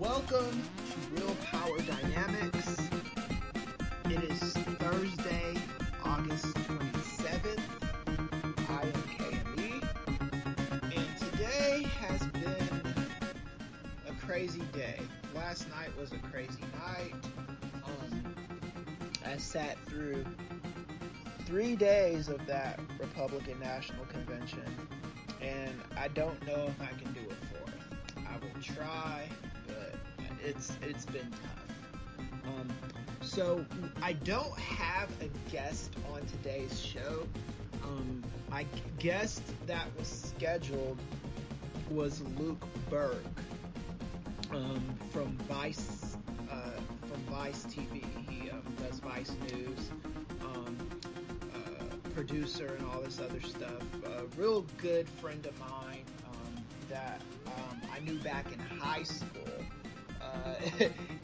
Welcome to Real Power Dynamics. It is Thursday, August 27th. I am KME, and today has been a crazy day. Last night was a crazy night. I sat through 3 days of that Republican National Convention, and I don't know if I can do a fourth. I will try, but it's been tough. So I don't have a guest on today's show. My guest that was scheduled was Luke Burke from Vice TV. He does Vice News, producer and all this other stuff. A real good friend of mine that I knew back in high school,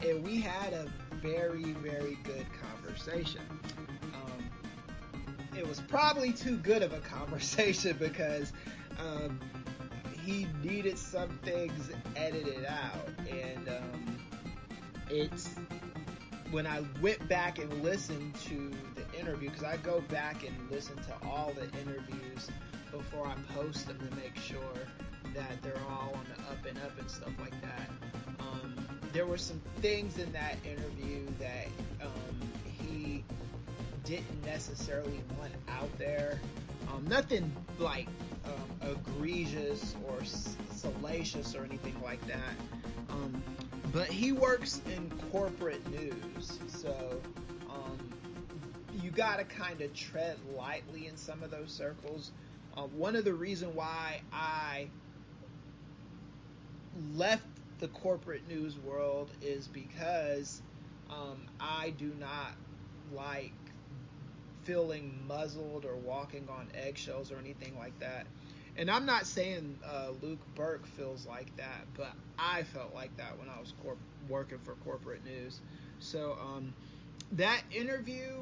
and we had a very, very good conversation. It was probably too good of a conversation because he needed some things edited out, and it's when I went back and listened to the interview, because I go back and listen to all the interviews before I post them to make sure that they're all on the up and up and stuff like that. There were some things in that interview that he didn't necessarily want out there. Nothing like egregious or salacious or anything like that. But he works in corporate news, so you gotta kind of tread lightly in some of those circles. One of the reasons why I left the corporate news world is because I do not like feeling muzzled or walking on eggshells or anything like that. And I'm not saying Luke Burke feels like that, but I felt like that when I was working for corporate news. So that interview,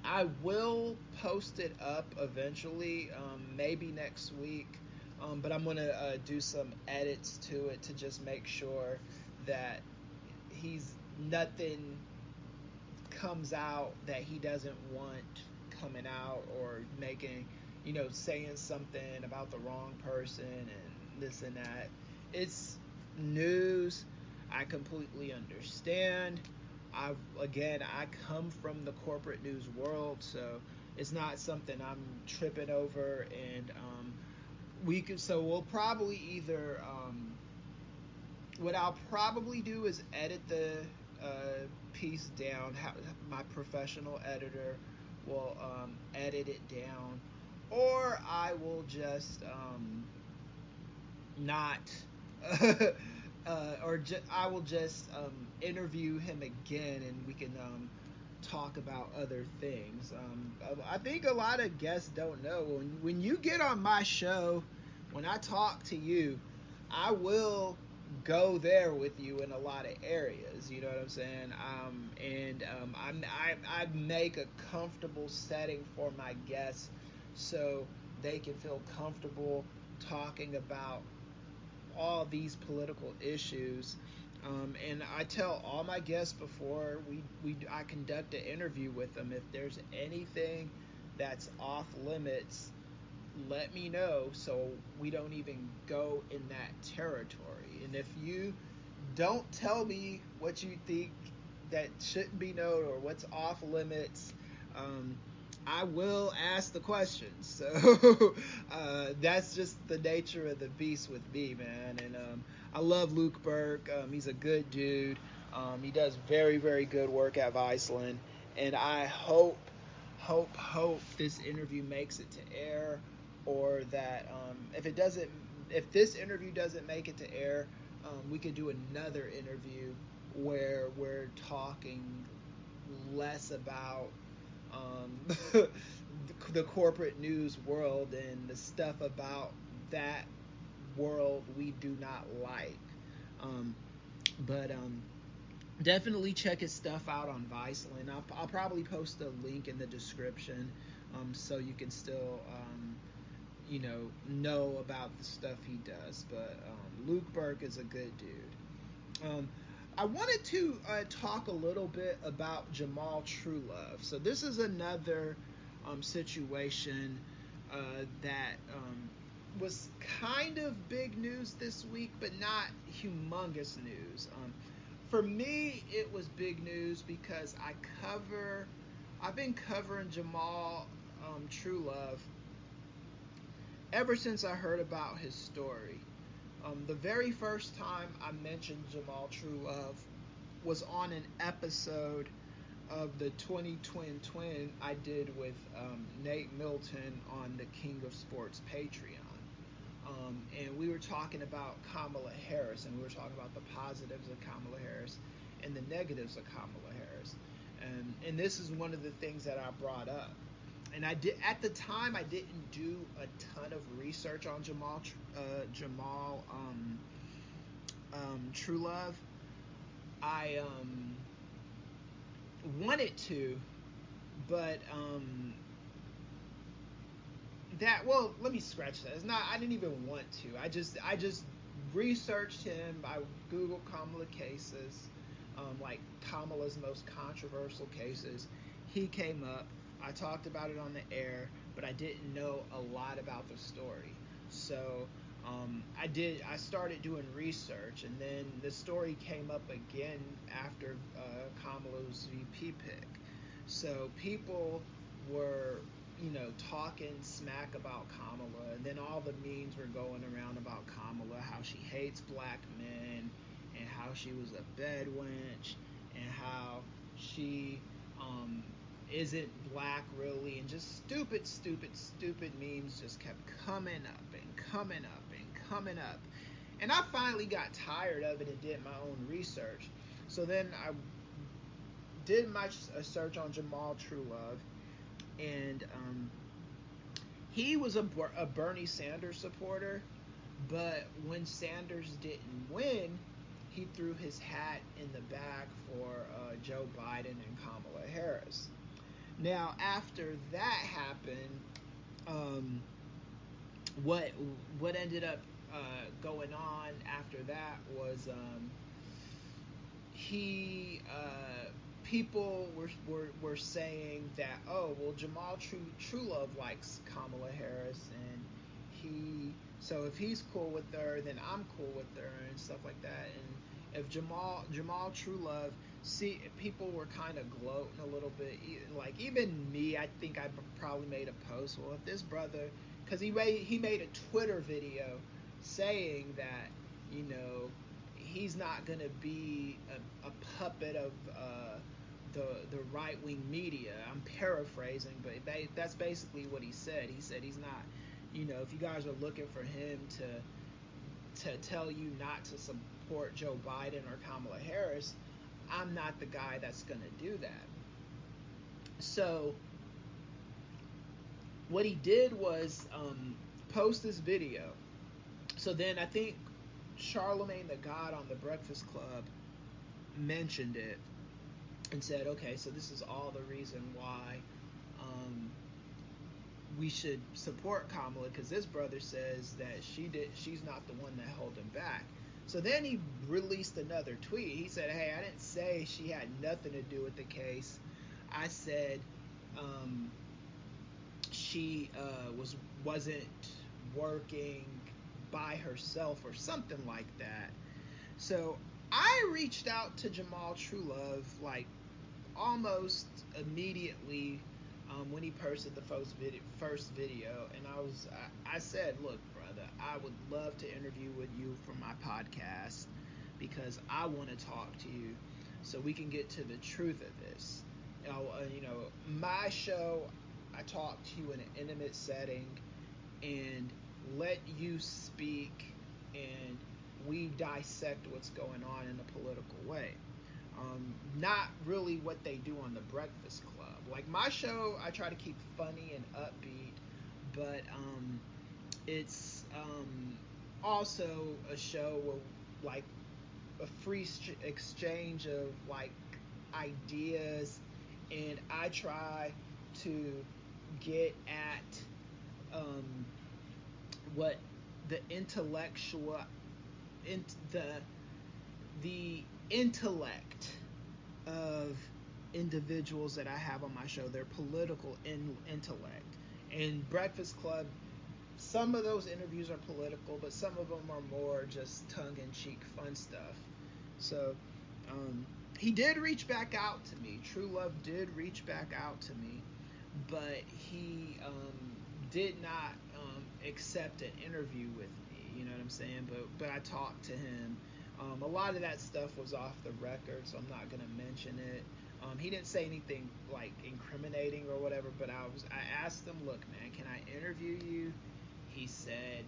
I will post it up eventually, maybe next week. But I'm going to do some edits to it to just make sure that nothing comes out that he doesn't want coming out, or making, saying something about the wrong person and this and that. It's news. I completely understand. I come from the corporate news world, so it's not something I'm tripping over, and we'll probably either what I'll probably do is edit the piece down. My professional editor will edit it down, or I will just not I will just interview him again, and we can talk about other things. I think a lot of guests don't know, when you get on my show, when I talk to you, I will go there with you in a lot of areas. You know what I'm saying? I make a comfortable setting for my guests so they can feel comfortable talking about all these political issues. And I tell all my guests before I conduct an interview with them, if there's anything that's off limits, let me know so we don't even go in that territory. And if you don't tell me what you think that shouldn't be known or what's off limits, I will ask the questions. So that's just the nature of the beast with me, man. And I love Luke Burke. He's a good dude. He does very, very good work at Viceland. And I hope this interview makes it to air, or that if this interview doesn't make it to air, we could do another interview where we're talking less about the corporate news world and the stuff about that world we do not like. But definitely check his stuff out on Viceland. I'll probably post a link in the description so you can still know about the stuff he does. But Luke Burke is a good dude. I wanted to talk a little bit about Jamal Truelove. So this is another situation that was kind of big news this week, but not humongous news. For me, it was big news because I've been covering Jamal Truelove ever since I heard about his story. The very first time I mentioned Jamal Truelove was on an episode of the 20 Twin I did with Nate Milton on the King of Sports Patreon. And we were talking about Kamala Harris, and we were talking about the positives of Kamala Harris and the negatives of Kamala Harris. And this is one of the things that I brought up. And at the time I didn't do a ton of research on Jamal Truelove. I wanted to, but let me scratch that. I didn't even want to. I just researched him. I Googled Kamala cases, like Kamala's most controversial cases. He came up. I talked about it on the air, but I didn't know a lot about the story. So I started doing research, and then the story came up again after Kamala's VP pick. So people were, talking smack about Kamala, and then all the memes were going around about Kamala, how she hates black men, and how she was a bed wench, and how she isn't black really, and just stupid memes just kept coming up and coming up and coming up. And I finally got tired of it and did my own research. So then I did my search on Jamal Truelove, and he was a Bernie Sanders supporter, but when Sanders didn't win, he threw his hat in the bag for Joe Biden and Kamala Harris. Now, after that happened, what ended up going on after that was people were saying that, oh, well, Jamal Truelove likes Kamala Harris, and so if he's cool with her, then I'm cool with her, and stuff like that. And if Jamal Truelove, people were kind of gloating a little bit, like even me. I think I probably made a post. Well, if this brother, because he made a Twitter video saying that, he's not gonna be a puppet of the right-wing media. I'm paraphrasing, but that's basically what he said. He said he's not, if you guys are looking for him to tell you not to support Joe Biden or Kamala Harris, I'm not the guy that's going to do that. So what he did was post this video. So then I think Charlemagne the God on the Breakfast Club mentioned it and said, okay, so this is all the reason why we should support Kamala, because this brother says that she's not the one that held him back. So then he released another tweet. He said, hey, I didn't say she had nothing to do with the case. I said she wasn't working by herself or something like that. So I reached out to Jamal Truelove like almost immediately when he posted the first video, and I said, look, brother, I would love to interview with you for my podcast, because I want to talk to you so we can get to the truth of this. My show, I talk to you in an intimate setting and let you speak, and we dissect what's going on in a political way. Not really what they do on the Breakfast Club. Like my show, I try to keep funny and upbeat, but it's also a show with like a free exchange of like ideas, and I try to get at what the intellectual in the intellect of individuals that I have on my show, their political intellect. And Breakfast Club, some of those interviews are political, but some of them are more just tongue-in-cheek fun stuff. So he did reach back out to me. True Love did reach back out to me, but he did not accept an interview with me. You know what I'm saying? But I talked to him. A lot of that stuff was off the record, so I'm not gonna mention it. He didn't say anything like incriminating or whatever, but I asked him, look, man, can I interview you? He said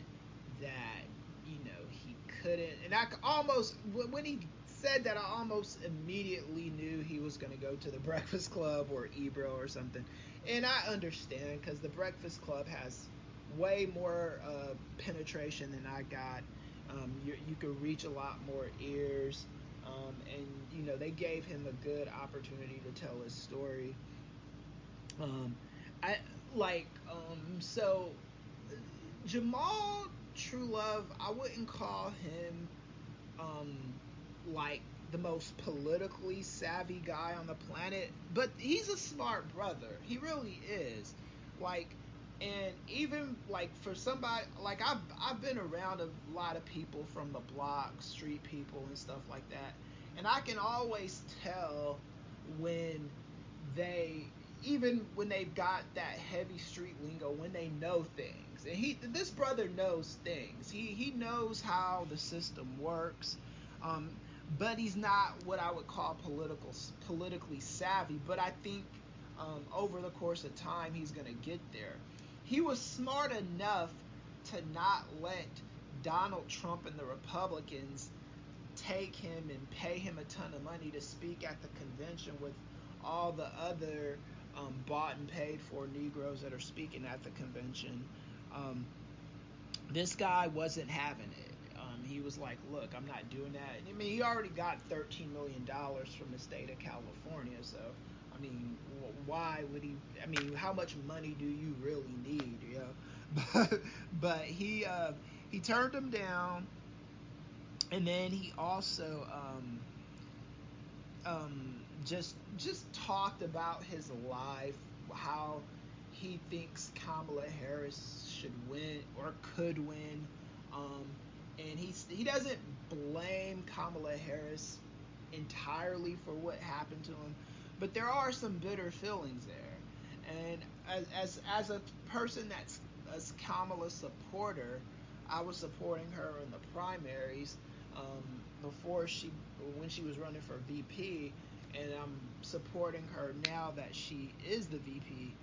that, you know, he couldn't, and I almost, when he said that, I almost immediately knew he was going to go to the Breakfast Club or Ebro or something. And I understand, because the Breakfast Club has way more penetration than I got. You could reach a lot more ears, and you know, they gave him a good opportunity to tell his story. So Jamal True Love, I wouldn't call him like the most politically savvy guy on the planet, but he's a smart brother. He really is. Like, and even like for somebody like I've been around a lot of people from the block, street people and stuff like that, and I can always tell when when they've got that heavy street lingo, when they know things. And this brother knows things. He knows how the system works. But he's not what I would call politically savvy. But I think over the course of time, he's going to get there. He was smart enough to not let Donald Trump and the Republicans take him and pay him a ton of money to speak at the convention with all the other bought and paid for Negroes that are speaking at the convention. This guy wasn't having it. He was like, look, I'm not doing that. I mean, he already got $13 million from the state of California, so I mean, why would he? I mean, how much money do you really need, you know? But he turned him down, and then he also just talked about his life, how he thinks Kamala Harris should win or could win, and he doesn't blame Kamala Harris entirely for what happened to him, but there are some bitter feelings there. And as a person that's a Kamala supporter, I was supporting her in the primaries when she was running for VP, and I'm supporting her now that she is the VP.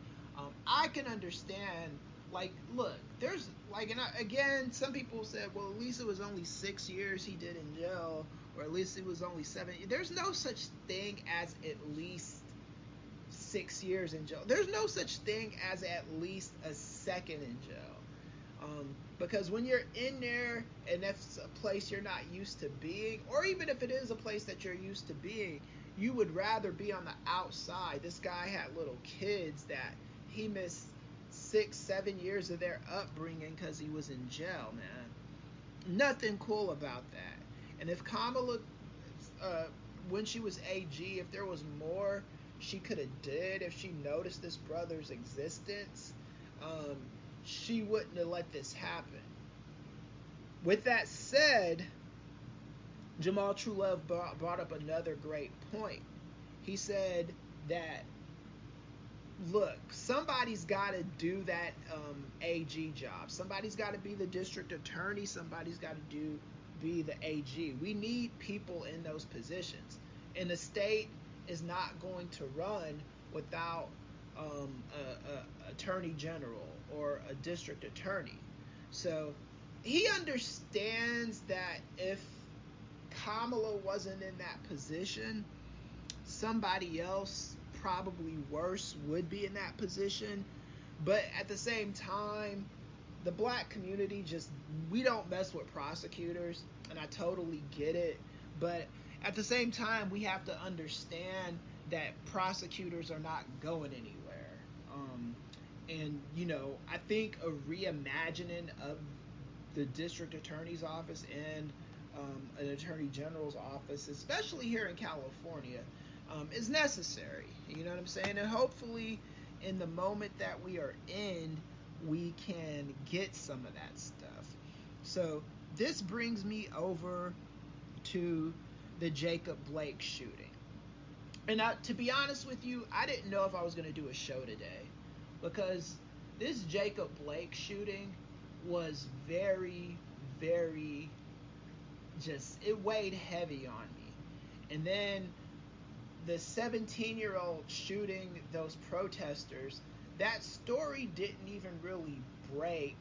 I can understand, like, look, there's like, and again, some people said, well, at least it was only 6 years he did in jail, or at least it was only 7. There's no such thing as at least 6 years in jail. There's no such thing as at least a second in jail. Because when you're in there and that's a place you're not used to being, or even if it is a place that you're used to being, you would rather be on the outside. This guy had little kids that he missed 6-7 years of their upbringing because he was in jail, man. Nothing cool about that. And if Kamala, when she was AG, if there was more she could have did, if she noticed this brother's existence, she wouldn't have let this happen. With that said, Jamal True Love brought up another great point. He said that, look, somebody's got to do that AG job. Somebody's got to be the district attorney. Somebody's got to be the AG. We need people in those positions. And the state is not going to run without a attorney general or a district attorney. So he understands that if Kamala wasn't in that position, somebody else, probably worse, would be in that position. But at the same time, the black community we don't mess with prosecutors, and I totally get it. But at the same time, we have to understand that prosecutors are not going anywhere. And, you know, I think a reimagining of the district attorney's office and an attorney general's office, especially here in California, is necessary. You know what I'm saying? And hopefully, in the moment that we are in, we can get some of that stuff. So this brings me over to the Jacob Blake shooting. And to be honest with you, I didn't know if I was going to do a show today, because this Jacob Blake shooting was very, very it weighed heavy on me. And then the 17-year-old shooting those protesters, that story didn't even really break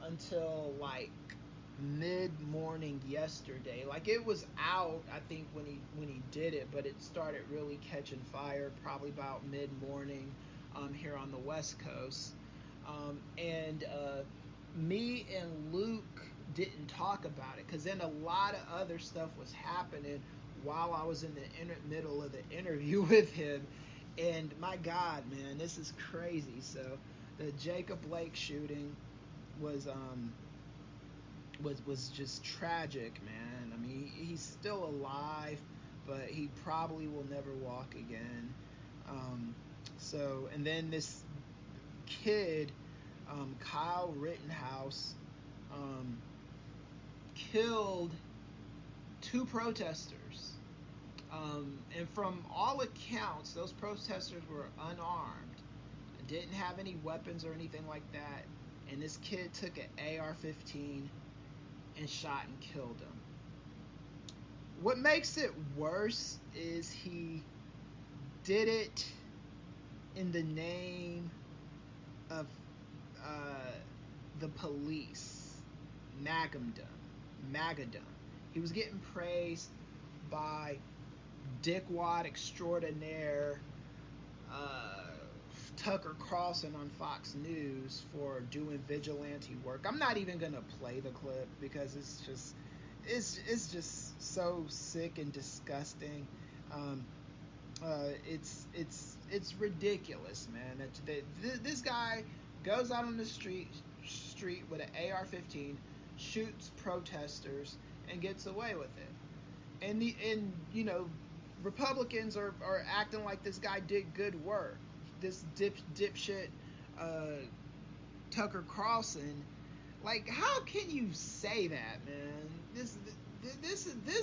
until like mid-morning yesterday. Like, it was out, I think, when he did it, but it started really catching fire probably about mid-morning here on the West Coast. And me and Luke didn't talk about it, because then a lot of other stuff was happening while I was in the middle of the interview with him. And my God, man, this is crazy. So the Jacob Blake shooting was just tragic, man. I mean, he's still alive, but he probably will never walk again. And then this kid, Kyle Rittenhouse, killed 2 protesters. And from all accounts, those protesters were unarmed, didn't have any weapons or anything like that. And this kid took an AR-15 and shot and killed him. What makes it worse is he did it in the name of the police, Magadum. He was getting praised by dickwad extraordinaire Tucker Carlson on Fox News for doing vigilante work. I'm not even gonna play the clip because it's just so sick and disgusting. It's ridiculous, man. That this guy goes out on the street with an AR-15, shoots protesters, and gets away with it. And you know, Republicans are acting like this guy did good work. This dipshit Tucker Carlson, like, how can you say that, man? This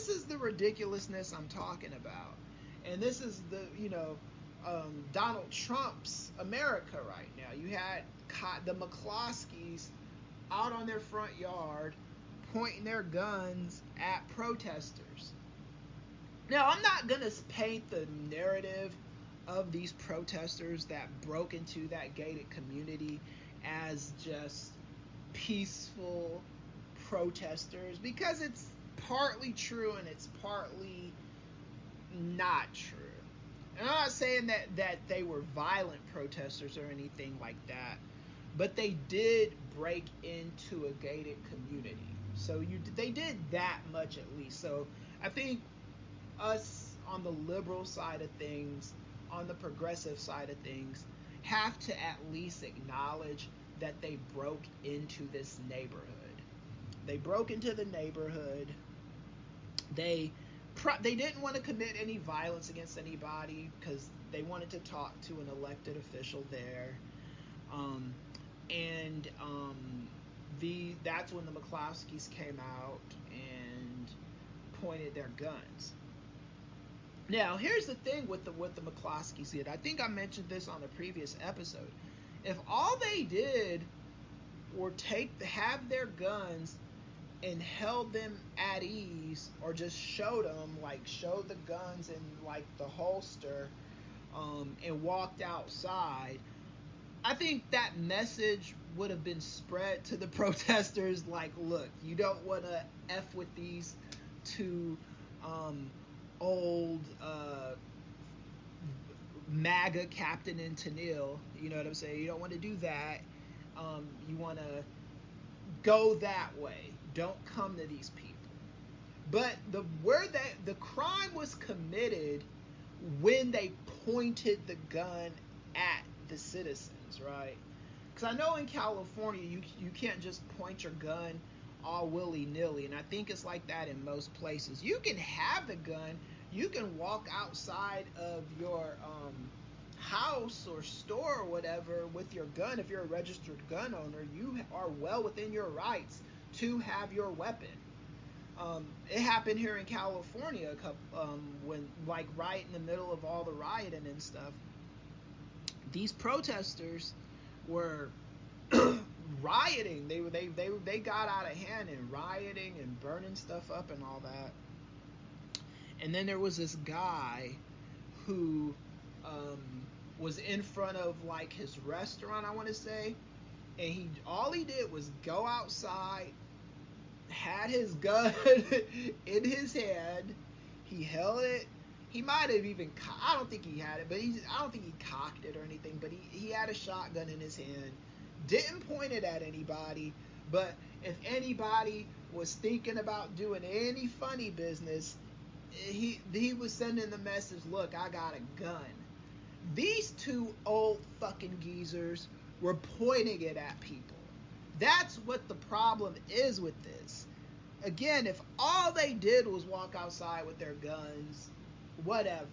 is the ridiculousness I'm talking about, and this is the Donald Trump's America right now. You had the McCloskeys out on their front yard pointing their guns at protesters. Now, I'm not going to paint the narrative of these protesters that broke into that gated community as just peaceful protesters, because it's partly true and it's partly not true. And I'm not saying that they were violent protesters or anything like that, but they did break into a gated community. So they did that much at least. So I think us on the liberal side of things, on the progressive side of things, have to at least acknowledge that they broke into this neighborhood. They broke into the neighborhood. They didn't want to commit any violence against anybody because they wanted to talk to an elected official there. That's when the McCloskeys came out and pointed their guns. Now, here's the thing with what the McCloskeys did. I think I mentioned this on a previous episode. If all they did were have their guns and held them at ease, or just showed the guns in like the holster, and walked outside, I think that message would have been spread to the protesters, like, look, you don't want to F with these 2 old MAGA Captain and Tennille, you know what I'm saying? You don't want to do that. You want to go that way. Don't come to these people. But the crime was committed when they pointed the gun at the citizens, right? Because I know in California you can't just point your gun all willy-nilly. And I think it's like that in most places. You can have the gun, you can walk outside of your house or store or whatever with your gun. If you're a registered gun owner, you are well within your rights to have your weapon. It happened here in California when, like, right in the middle of all the rioting and stuff, these protesters were rioting. They got out of hand and rioting and burning stuff up and all that. And then there was this guy who was in front of, like, his restaurant, I want to say, and all he did was go outside, had his gun in his hand. He held it. He might have even, I don't think he had it, but I don't think he cocked it or anything, but he had a shotgun in his hand. Didn't point it at anybody, but if anybody was thinking about doing any funny business, he was sending the message, look, I got a gun. These two old fucking geezers were pointing it at people. That's what the problem is with this. Again, if all they did was walk outside with their guns, whatever,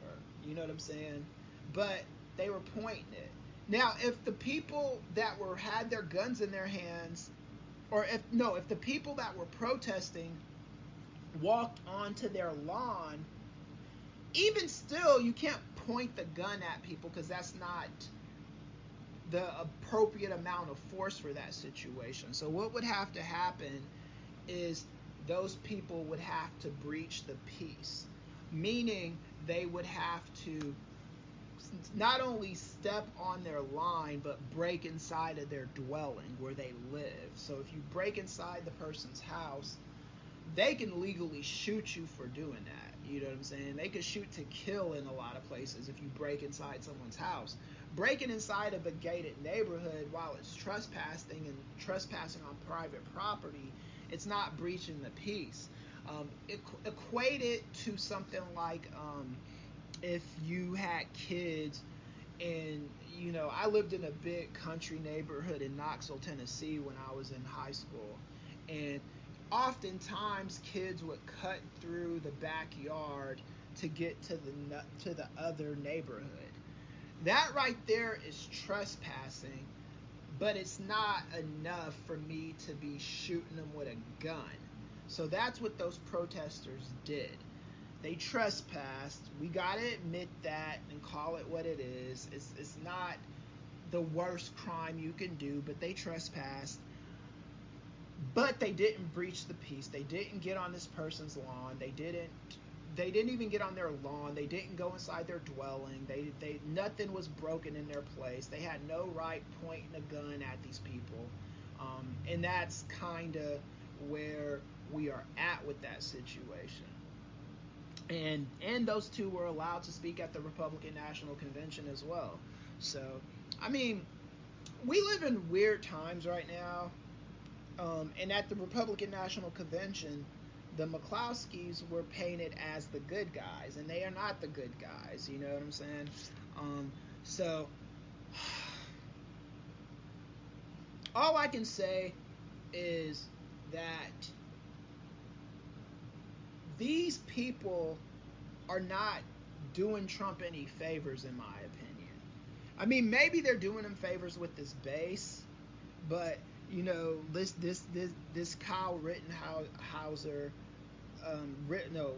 you know what I'm saying? But they were pointing it. Now, if the people that had their guns in their hands, or if the people that were protesting walked onto their lawn, even still, you can't point the gun at people because that's not the appropriate amount of force for that situation. So what would have to happen is those people would have to breach the peace, meaning they would have to not only step on their line, but break inside of their dwelling where they live. So if you break inside the person's house, they can legally shoot you for doing that. You know what I'm saying? They could shoot to kill in a lot of places if you break inside someone's house. Breaking inside of a gated neighborhood, while it's trespassing on private property, it's not breaching the peace. Equate it to something like if you had kids and, I lived in a big country neighborhood in Knoxville, Tennessee when I was in high school, and oftentimes kids would cut through the backyard to get to the other neighborhood. That right there is trespassing, but it's not enough for me to be shooting them with a gun. So that's what those protesters did. They trespassed. We gotta admit that and call it what it is. It's not the worst crime you can do, but they trespassed. But they didn't breach the peace. They didn't get on this person's lawn. They didn't even get on their lawn. They didn't go inside their dwelling. They nothing was broken in their place. They had no right pointing a gun at these people. And that's kind of where we are at with that situation. And those two were allowed to speak at the Republican National Convention as well. So, I mean, we live in weird times right now. And at the Republican National Convention, the McCloskeys were painted as the good guys, and they are not the good guys. You know what I'm saying? So, all I can say is that these people are not doing Trump any favors, in my opinion. I mean, maybe they're doing him favors with this base, but this Kyle Rittenhouser,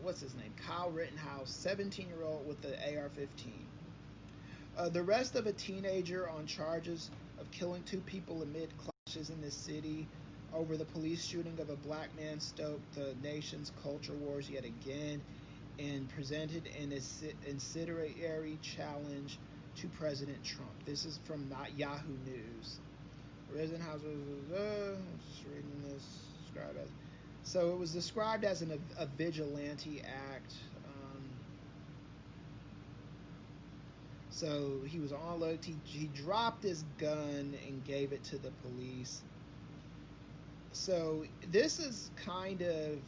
what's his name? Kyle Rittenhouse, 17-year-old with the AR-15. The arrest of a teenager on charges of killing two people amid clashes in the city over the police shooting of a black man stoked the nation's culture wars yet again and presented an incendiary challenge to President Trump. This is from Yahoo News. Rittenhouse was just reading this. So it was described as a vigilante act. So he was on alert. He dropped his gun and gave it to the police. So this is kind of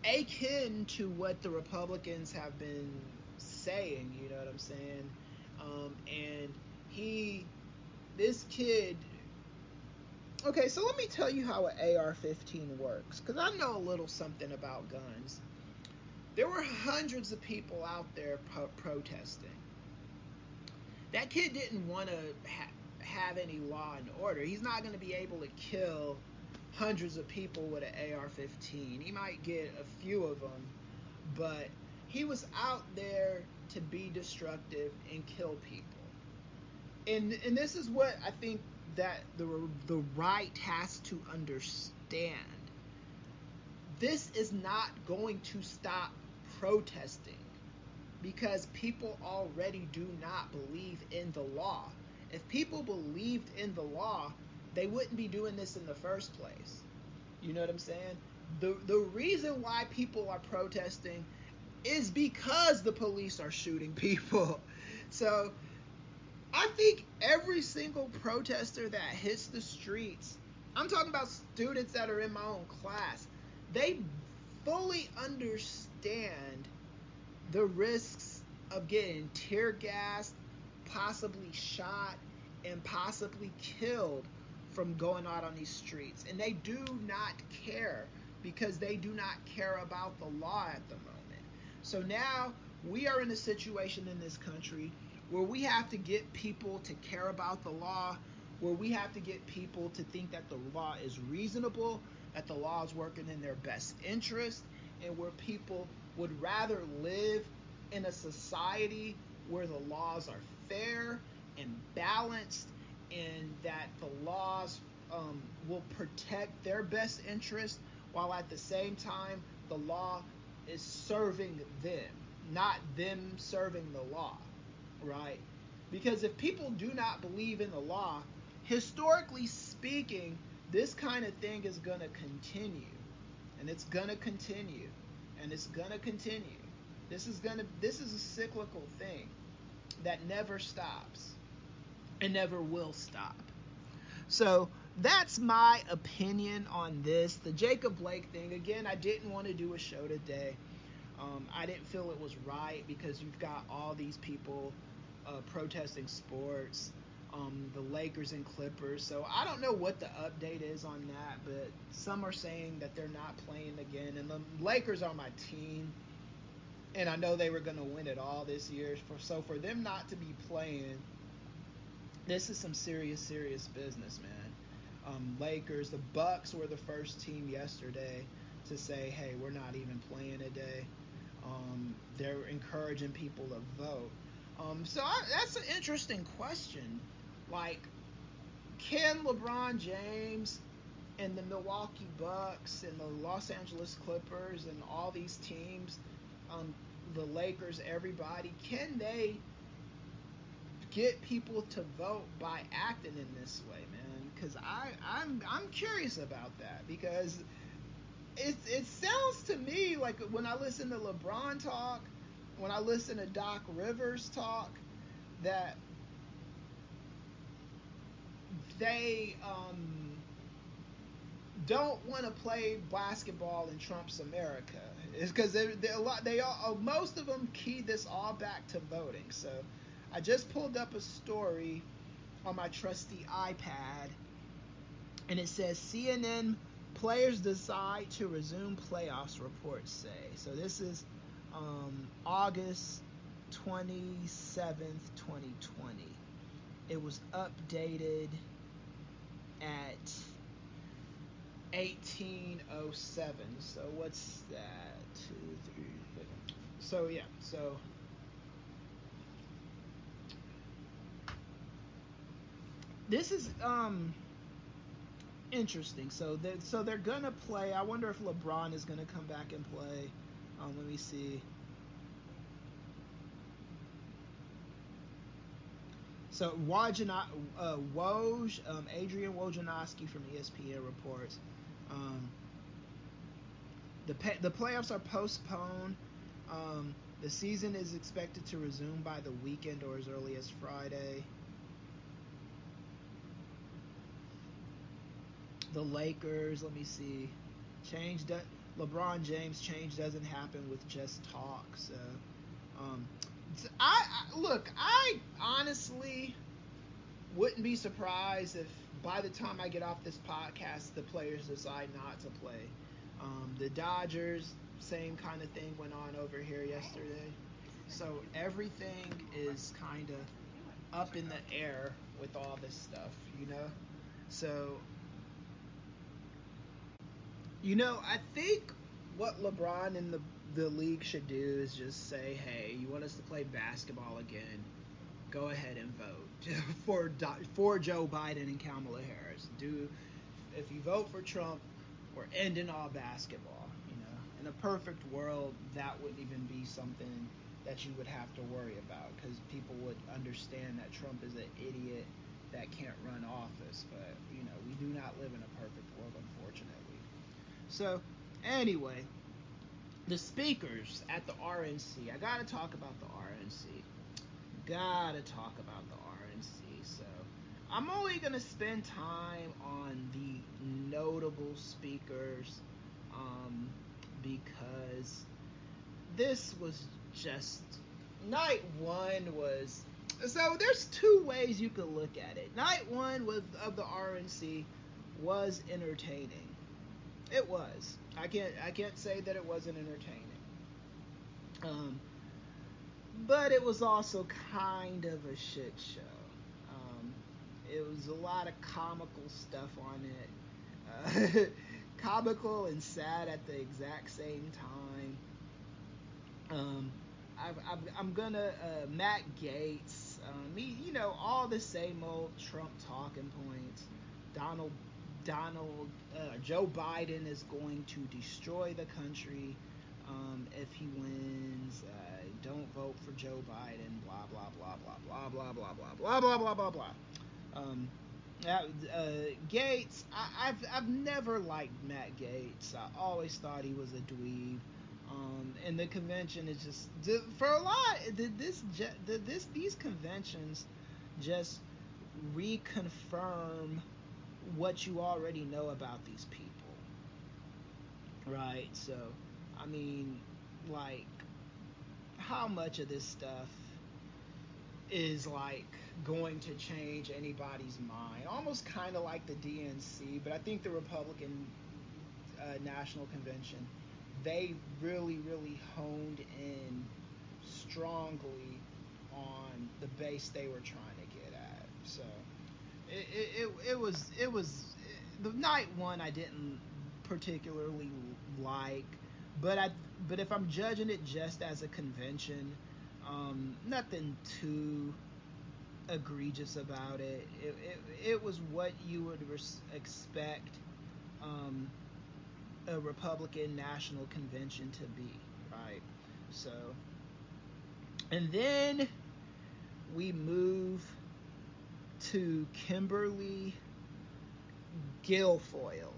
akin to what the Republicans have been saying. You know what I'm saying? And this kid, Okay, so let me tell you how an AR-15 works, because I know a little something about guns. There were hundreds of people out there protesting. That kid didn't want to have any law and order. He's not going to be able to kill hundreds of people with an AR-15. He might get a few of them, but he was out there to be destructive and kill people. And this is what I think that the right has to understand. This is not going to stop protesting, because people already do not believe in the law. If people believed in the law, they wouldn't be doing this in the first place. You know what I'm saying? The reason why people are protesting is because the police are shooting people. So I think every single protester that hits the streets, I'm talking about students that are in my own class, they fully understand the risks of getting tear gassed, possibly shot, and possibly killed from going out on these streets. And they do not care, because they do not care about the law at the moment. So now we are in a situation in this country where we have to get people to care about the law, where we have to get people to think that the law is reasonable, that the law is working in their best interest, and where people would rather live in a society where the laws are fair and balanced, and that the laws will protect their best interest, while at the same time the law is serving them, not them serving the law, right? Because if people do not believe in the law, historically speaking, this kind of thing is going to continue, and it's going to continue, and it's going to continue. This is a cyclical thing that never stops and never will stop. So that's my opinion on this. The Jacob Blake thing, again, I didn't want to do a show today. I didn't feel it was right, because you've got all these people protesting sports, the Lakers and Clippers. So I don't know what the update is on that, but some are saying that they're not playing again. And the Lakers are my team, and I know they were going to win it all this year. So for them not to be playing, this is some serious business, man. Lakers, the Bucks were the first team yesterday to say, hey, we're not even playing today. They're encouraging people to vote. That's an interesting question. Like, can LeBron James and the Milwaukee Bucks and the Los Angeles Clippers and all these teams, the Lakers, everybody, can they get people to vote by acting in this way, man? Because I'm curious about that, because it sounds to me like when I listen to LeBron talk, when I listen to Doc Rivers talk, that they don't want to play basketball in Trump's America. It's because most of them key this all back to voting. So I just pulled up a story on my trusty iPad, and it says CNN players decide to resume playoffs, reports say. So this is August 27th, 2020. It was updated at 1807. So what's that? 2, 3, 4. So yeah. So this is interesting. So they're gonna play. I wonder if LeBron is gonna come back and play. Let me see. So Adrian Wojnarowski from ESPN reports the playoffs are postponed. The season is expected to resume by the weekend or as early as Friday. The Lakers, let me see. LeBron James change doesn't happen with just talk. So I honestly, wouldn't be surprised if by the time I get off this podcast, the players decide not to play. The Dodgers, same kind of thing went on over here yesterday. So everything is kind of up in the air with all this stuff, you know? So, you know, I think what LeBron and the league should do is just say, hey, you want us to play basketball again? Go ahead and vote for Joe Biden and Kamala Harris. If you vote for Trump, we're ending all basketball. You know, in a perfect world, that wouldn't even be something that you would have to worry about, because people would understand that Trump is an idiot that can't run office. But you know, we do not live in a perfect world, unfortunately. So anyway, the speakers at the RNC. I gotta talk about the RNC. Gotta talk about the RNC. So I'm only gonna spend time on the notable speakers, because this was just night one was. So there's two ways you could look at it. Night one of the RNC was entertaining. It was. I can't say that it wasn't entertaining. But it was also kind of a shit show. It was a lot of comical stuff on it. Comical and sad at the exact same time. I'm gonna Matt Gaetz, all the same old Trump talking points. Joe Biden is going to destroy the country if he wins. Don't vote for Joe Biden. Blah blah blah blah blah blah blah blah blah blah blah blah blah. Gaetz, I've never liked Matt Gaetz. I always thought he was a dweeb. And the convention is just for a lot. These conventions just reconfirm what you already know about these people, right? So, I mean, like, how much of this stuff is like going to change anybody's mind? Almost kind of like the DNC, but I think the Republican National Convention, they really, really honed in strongly on the base they were trying to get at. So it was the night one I didn't particularly like, but if I'm judging it just as a convention, nothing too egregious about it. It was what you would expect a Republican National Convention to be, right? So, and then we move to Kimberly Guilfoyle.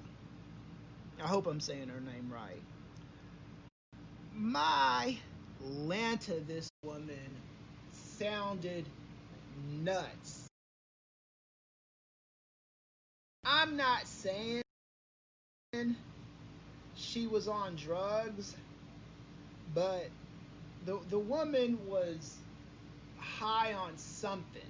I hope I'm saying her name right. My Lanta, this woman sounded nuts. I'm not saying she was on drugs, but the woman was high on something.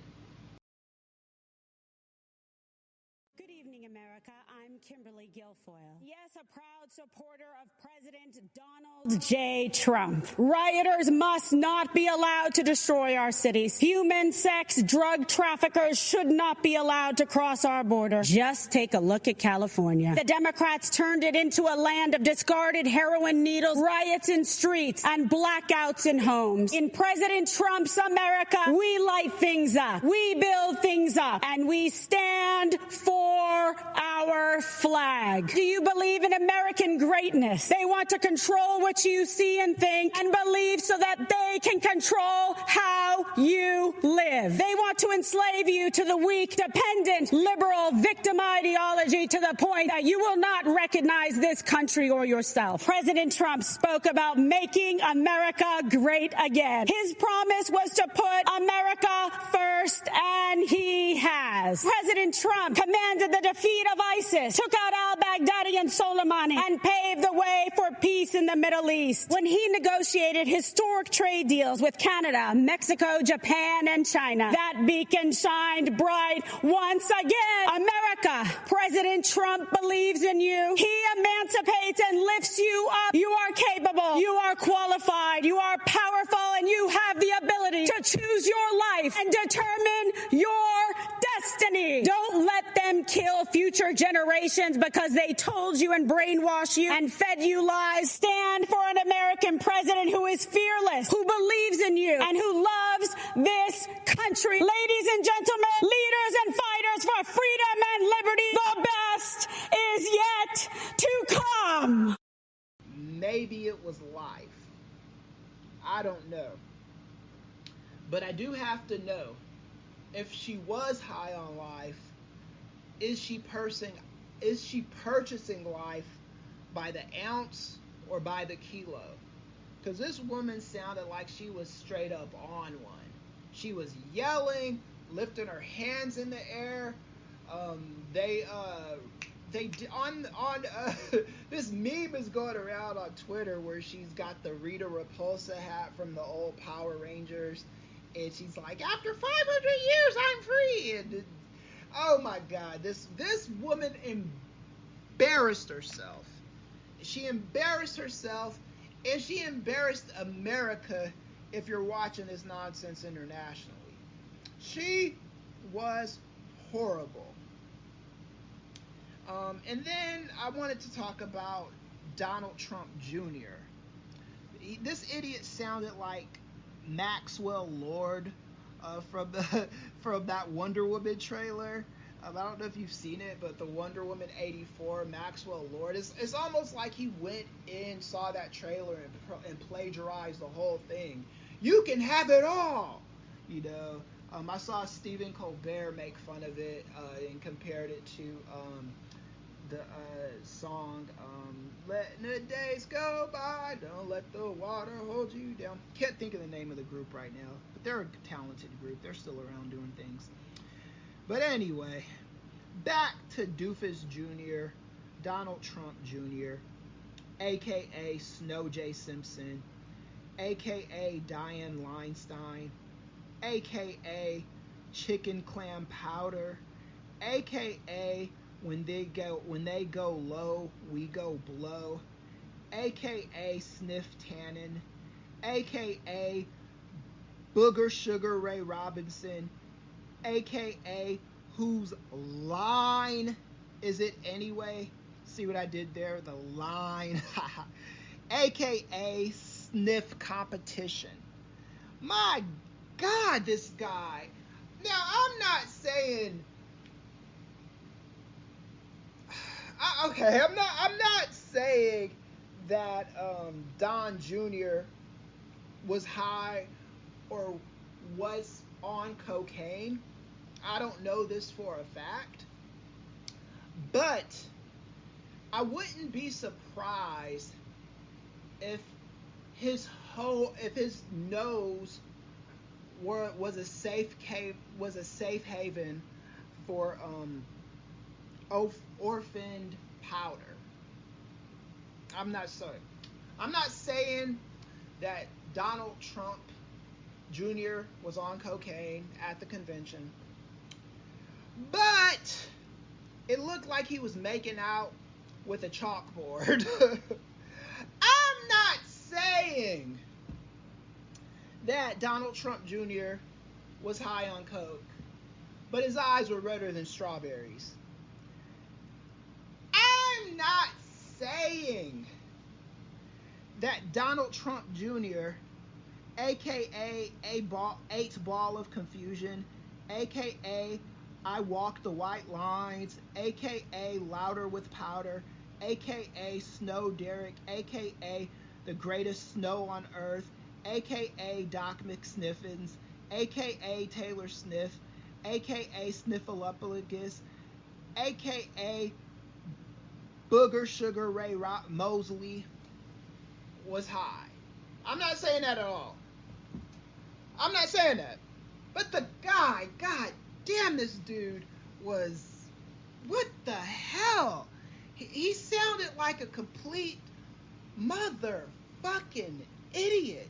Good evening, America. I'm Kimberly Guilfoyle. Yes, a proud supporter of President Donald J. Trump. Rioters must not be allowed to destroy our cities. Human sex drug traffickers should not be allowed to cross our border. Just take a look at California. The Democrats turned it into a land of discarded heroin needles, riots in streets, and blackouts in homes. In President Trump's America, we light things up, we build things up, and we stand for our flag. Do you believe in American greatness? They want to control what you see and think and believe so that they can control how you live. They want to enslave you to the weak, dependent, liberal, victim ideology to the point that you will not recognize this country or yourself. President Trump spoke about making America great again. His promise was to put America first, and he has. President Trump commanded the defeat of ISIS, took out al-Baghdadi and Soleimani, and paved the way for peace in the Middle Middle East, when he negotiated historic trade deals with Canada, Mexico, Japan, and China. That beacon shined bright once again. America, President Trump believes in you. He emancipates and lifts you up. You are capable. You are qualified. You are powerful, and you have the ability to choose your life and determine your destiny. Don't let them kill future generations because they told you and brainwashed you and fed you lies. Stand for an American president who is fearless, who believes in you, and who loves this country. Ladies and gentlemen, leaders and fighters for freedom and liberty, the best is yet to come. Maybe it was life. I don't know. But I do have to know, if she was high on life, is she purchasing life by the ounce or by the kilo? Because this woman sounded like she was straight up on one. She was yelling, lifting her hands in the air. This meme is going around on Twitter where she's got the Rita Repulsa hat from the old Power Rangers, and she's like, after 500 years, I'm free. And oh my God, this woman embarrassed herself. She embarrassed herself, and she embarrassed America. If you're watching this nonsense internationally, she was horrible. And then I wanted to talk about Donald Trump Jr. This idiot sounded like Maxwell Lord from that Wonder Woman trailer. I don't know if you've seen it, but the Wonder Woman 84, Maxwell Lord, it's almost like he went in, saw that trailer, and plagiarized the whole thing. You can have it all, you know. I saw Stephen Colbert make fun of it and compared it to the song Letting the Days Go By, Don't Let the Water Hold You Down. Can't think of the name of the group right now, but they're a talented group. They're still around doing things. But anyway, back to Doofus Jr., Donald Trump Jr., a.k.a. Snow J. Simpson, a.k.a. Dianne Feinstein, a.k.a. Chicken Clam Powder, a.k.a. When they go low, we go blow, a.k.a. Sniff Tannen, a.k.a. Booger Sugar Ray Robinson, a.k.a. Whose line is it anyway? See what I did there? The line. a.k.a. Sniff Competition. My God, this guy. Now, I'm not saying... I'm not saying that Don Jr. was high or was on cocaine. I don't know this for a fact, but I wouldn't be surprised if his nose was a safe haven for orphaned powder. I'm not saying that Donald Trump Jr. was on cocaine at the convention, but it looked like he was making out with a chalkboard. I'm not saying that Donald Trump Jr. was high on coke, but his eyes were redder than strawberries. I'm not saying that Donald Trump Jr., a.k.a. eighth ball of confusion, a.k.a. I walk the white lines, a.k.a. louder with powder, a.k.a. Snow Derek, a.k.a. the greatest snow on earth, a.k.a. Doc McSniffins, a.k.a. Taylor Sniff, a.k.a. Sniffleupagus, a.k.a. Booger Sugar Ray Mosley was high. I'm not saying that at all. I'm not saying that. But the guy, God damn, this dude was, what the hell? He sounded like a complete motherfucker. fucking idiot.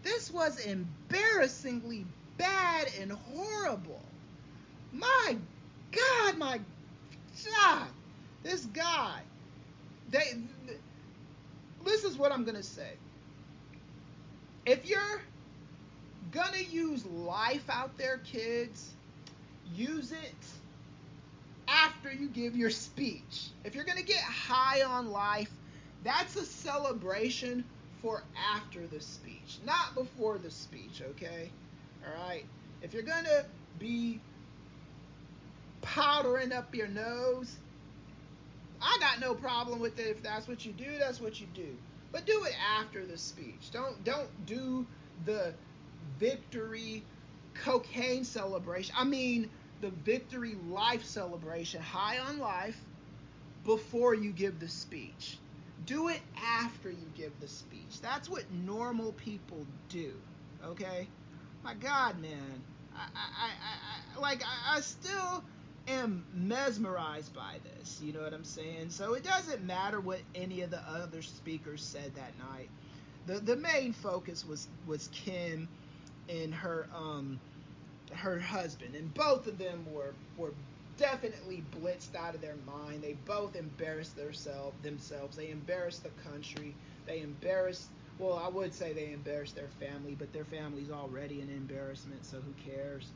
This was embarrassingly bad and horrible. My God, my God. This guy. This is what I'm going to say. If you're going to use life out there, kids, use it after you give your speech. If you're going to get high on life, that's a celebration for after the speech, not before the speech, okay? All right? If you're going to be powdering up your nose, I got no problem with it. If that's what you do, that's what you do. But do it after the speech. Don't do the victory cocaine celebration. I mean, the victory life celebration, high on life, before you give the speech. Do it after you give the speech. That's what normal people do. Okay? My God, man. I still am mesmerized by this. You know what I'm saying? So it doesn't matter what any of the other speakers said that night. The main focus was Kim and her husband, and both of them were definitely blitzed out of their mind. They both embarrassed themselves. They embarrassed the country. They embarrassed, well, I would say they embarrassed their family, but their family's already an embarrassment, so who cares?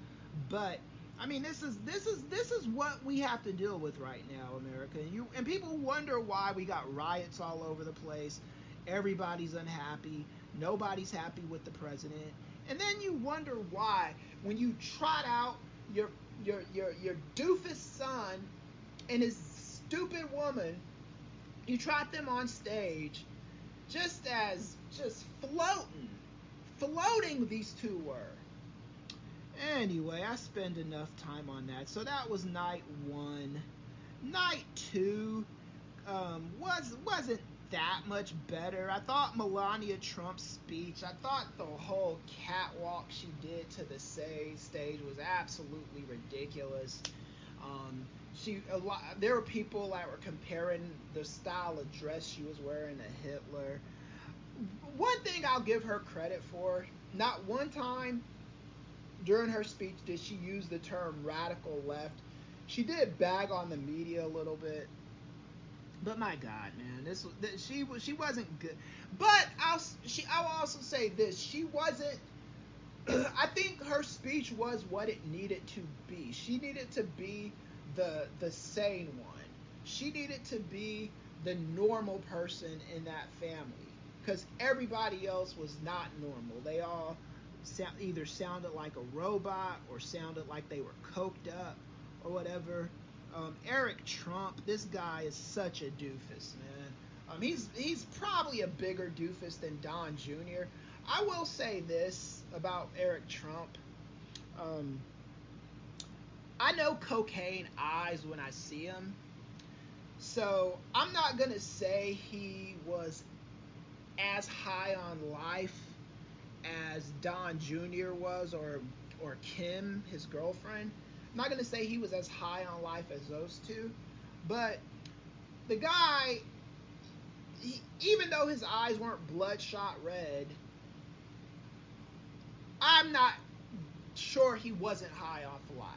But I mean, this is what we have to deal with right now, America. And people wonder why we got riots all over the place. Everybody's unhappy. Nobody's happy with the president. And then you wonder why, when you trot out your doofus son and his stupid woman, you trot them on stage just floating these two were. Anyway, I spend enough time on that. So that was night one. Night two wasn't that much better. I thought Melania Trump's speech, I thought the whole catwalk she did to the stage was absolutely ridiculous. There were people that were comparing the style of dress she was wearing to Hitler. One thing I'll give her credit for, not one time during her speech did she use the term radical left. She did bag on the media a little bit, but my God, man, she wasn't good. But I'll also say this: she wasn't. I think her speech was what it needed to be. She needed to be the sane one. She needed to be the normal person in that family, because everybody else was not normal. They all either sounded like a robot or sounded like they were coked up or whatever. Eric Trump, this guy is such a doofus, man. He's probably a bigger doofus than Don Jr. I will say this about Eric Trump. I know cocaine eyes when I see him, so I'm not gonna say he was as high on life as Don Jr. was, or Kim, his girlfriend. I'm not going to say he was as high on life as those two, but the guy, even though his eyes weren't bloodshot red, I'm not sure he wasn't high off life.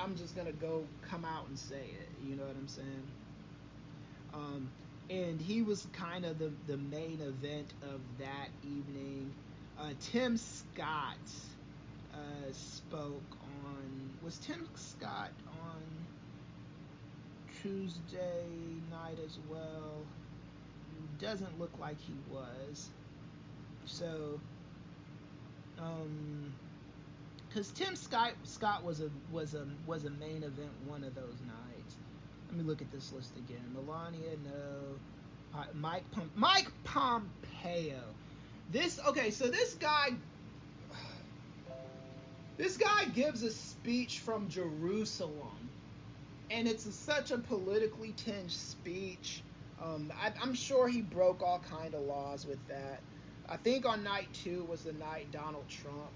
I'm just going to come out and say it, you know what I'm saying? And he was kind of the main event of that evening. Tim Scott spoke on. Was Tim Scott on Tuesday night as well? Doesn't look like he was. So, because Tim Scott was a main event one of those nights. Let me look at this list again. Melania, no. Mike Pompeo. So this guy gives a speech from Jerusalem, and it's such a politically tinged speech. I'm sure he broke all kind of laws with that. I think on night two was the night Donald Trump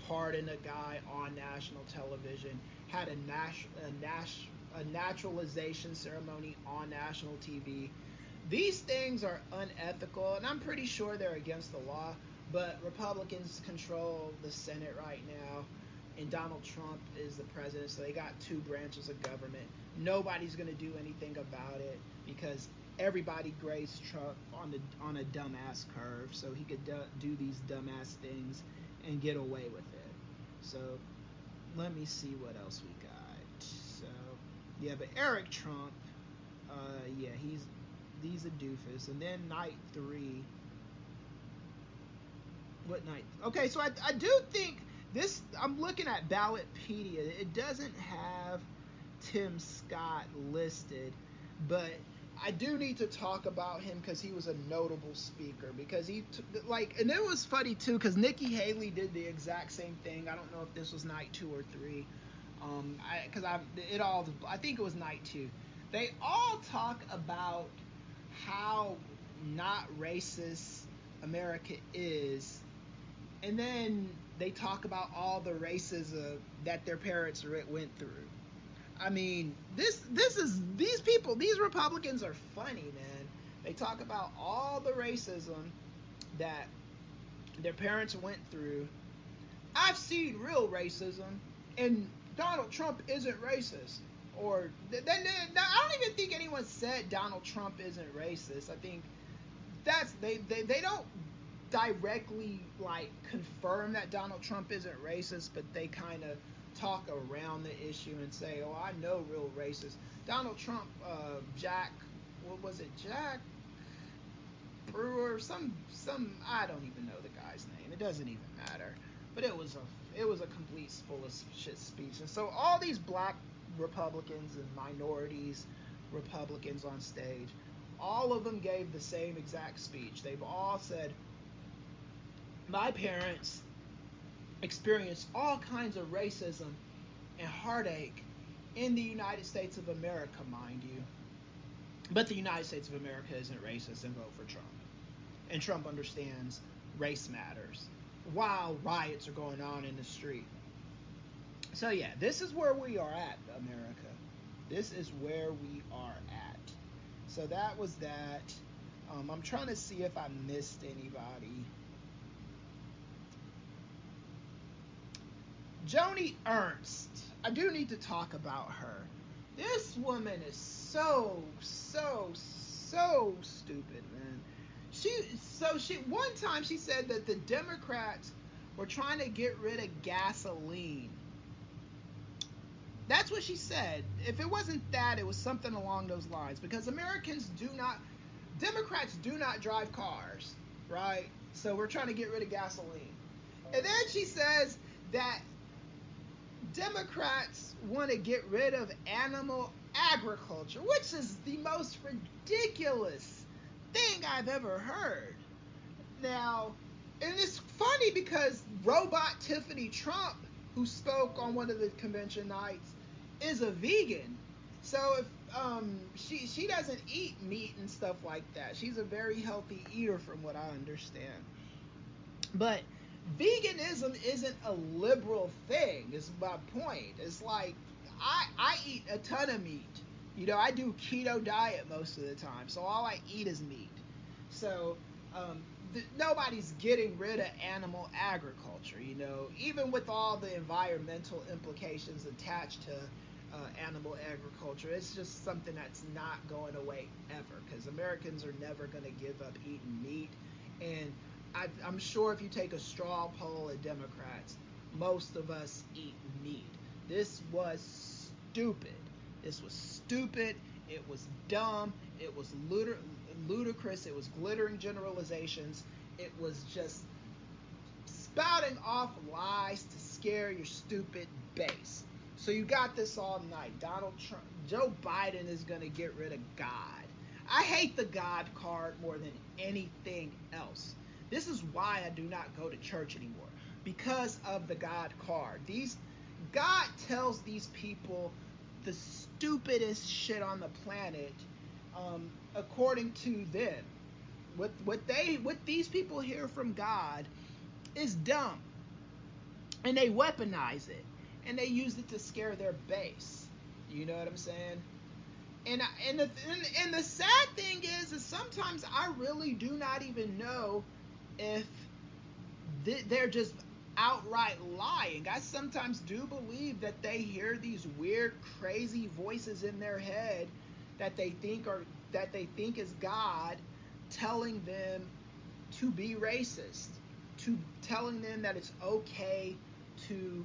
pardoned a guy on national television, had a naturalization ceremony on national TV. These things are unethical, and I'm pretty sure they're against the law, but Republicans control the Senate right now, and Donald Trump is the president, so they got two branches of government. Nobody's going to do anything about it because everybody grazed Trump on a dumbass curve, so he could do these dumbass things and get away with it. So let me see what else we got. So yeah, but Eric Trump, yeah, he's a doofus. And then night 3. What night? Okay, so I do think this. I'm looking at Ballotpedia. It doesn't have Tim Scott listed, but I do need to talk about him because he was a notable speaker. Because and it was funny too because Nikki Haley did the exact same thing. I don't know if this was night 2 or 3. I think it was night 2. They all talk about how not racist America is, and then they talk about all the racism that their parents went through. I mean, these Republicans are funny, man. They talk about all the racism that their parents went through. I've seen real racism, and Donald Trump isn't racist. Or I don't even think anyone said Donald Trump isn't racist. I think that's they don't directly like confirm that Donald Trump isn't racist, but they kind of talk around the issue and say, "Oh, I know real racist." Donald Trump, Jack Brewer, some I don't even know the guy's name. It doesn't even matter. But it was a complete full of shit speech. And so all these black Republicans and minorities Republicans on stage, all of them gave the same exact speech. They've all said, my parents experienced all kinds of racism and heartache in the United States of America, mind you. But the United States of America isn't racist, and vote for Trump. And Trump understands race matters while riots are going on in the street. So yeah, this is where we are at, America. This is where we are at. So that was that. I'm trying to see if I missed anybody. Joni Ernst. I do need to talk about her. This woman is so stupid, man. She one time she said that the Democrats were trying to get rid of gasoline. That's what she said. If it wasn't that, it was something along those lines. Because Democrats do not drive cars, right? So we're trying to get rid of gasoline. And then she says that Democrats want to get rid of animal agriculture, which is the most ridiculous thing I've ever heard. Now, and it's funny because Robot Tiffany Trump, who spoke on one of the convention nights, is a vegan. So if she doesn't eat meat and stuff like that. She's a very healthy eater from what I understand. But veganism isn't a liberal thing, is my point. It's like I eat a ton of meat. You know, I do keto diet most of the time, so all I eat is meat. So nobody's getting rid of animal agriculture, you know, even with all the environmental implications attached to animal agriculture. It's just something that's not going away ever, because Americans are never going to give up eating meat. And I'm sure if you take a straw poll of Democrats, most of us eat meat. This was stupid. This was stupid. It was dumb. It was ludicrous. It was glittering generalizations. It was just spouting off lies to scare your stupid base. So you got this all night. Donald Trump, Joe Biden is going to get rid of God. I hate the God card more than anything else. This is why I do not go to church anymore, because of the God card. God tells these people the stupidest shit on the planet, according to them. What these people hear from God is dumb, and they weaponize it, and they use it to scare their base. You know what I'm saying? And the sad thing is sometimes I really do not even know if they're just outright lying. I sometimes do believe that they hear these weird, crazy voices in their head that they think is God, telling them to be racist, to telling them that it's okay to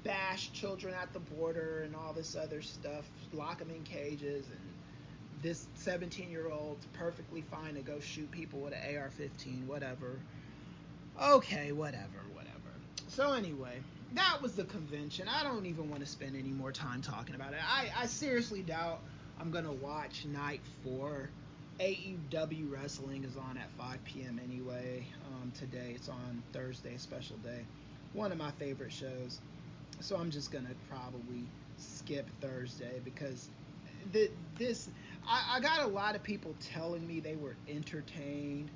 bash children at the border and all this other stuff, lock them in cages, and this 17-year-old's perfectly fine to go shoot people with an AR-15, whatever. Okay, whatever. So anyway, that was the convention. I don't even want to spend any more time talking about it. I seriously doubt I'm going to watch night 4. AEW Wrestling is on at 5 p.m. anyway. Today it's on Thursday, special day. One of my favorite shows. So I'm just going to probably skip Thursday because I got a lot of people telling me they were entertained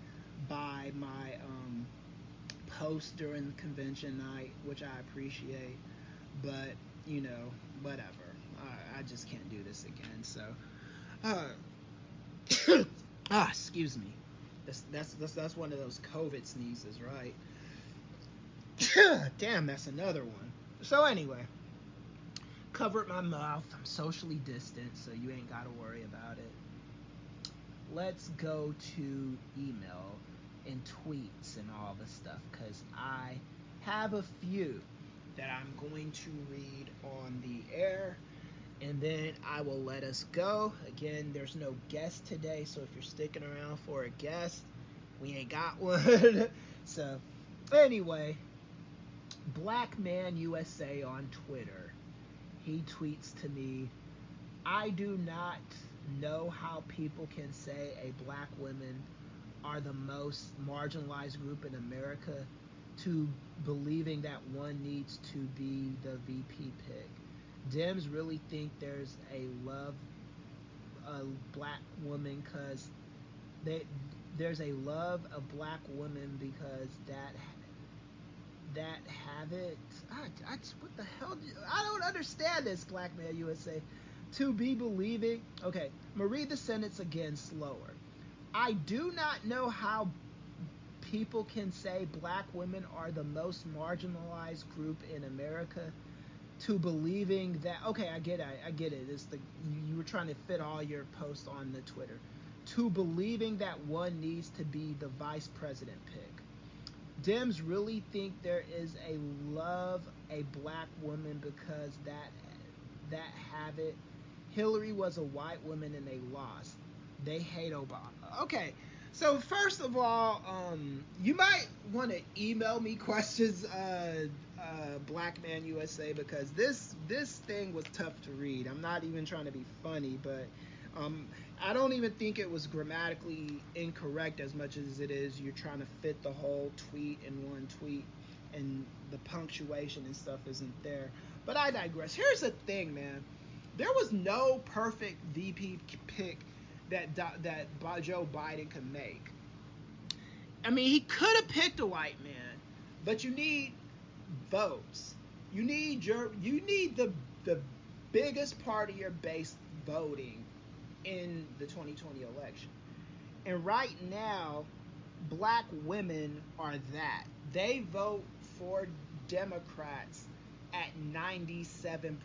by my post during the convention night, which I appreciate, but whatever. I just can't do this again. So, excuse me. That's one of those COVID sneezes, right? Damn, that's another one. So anyway, covered my mouth. I'm socially distant, so you ain't gotta worry about it. Let's go to email and tweets and all the stuff, because I have a few that I'm going to read on the air, and then I will let us go. Again, there's no guest today, so if you're sticking around for a guest, we ain't got one. So anyway, Black Man USA on Twitter, he tweets to me, I do not know how people can say a black women are the most marginalized group in America to believing that one needs to be the VP pick. Dems really think there's a black woman because there's a love of black women because that have it. What the hell? I don't understand this, Black Man USA. To be believing. Okay, I'm gonna read the sentence again slower. I do not know how people can say black women are the most marginalized group in America to believing that. Okay, I get it. It's you were trying to fit all your posts on the Twitter. To believing that one needs to be the vice president pick. Dems really think there is a love a black woman because that have it. Hillary was a white woman and they lost. They hate Obama. Okay, so first of all, you might want to email me questions, Black Man USA, because this thing was tough to read. I'm not even trying to be funny, but I don't even think it was grammatically incorrect as much as it is you're trying to fit the whole tweet in one tweet, and the punctuation and stuff isn't there. But I digress. Here's the thing, man. There was no perfect VP pick that Joe Biden could make. I mean, he could have picked a white man, but you need votes. You need the biggest part of your base voting in the 2020 election. And right now, black women are that. They vote for Democrats at 97%.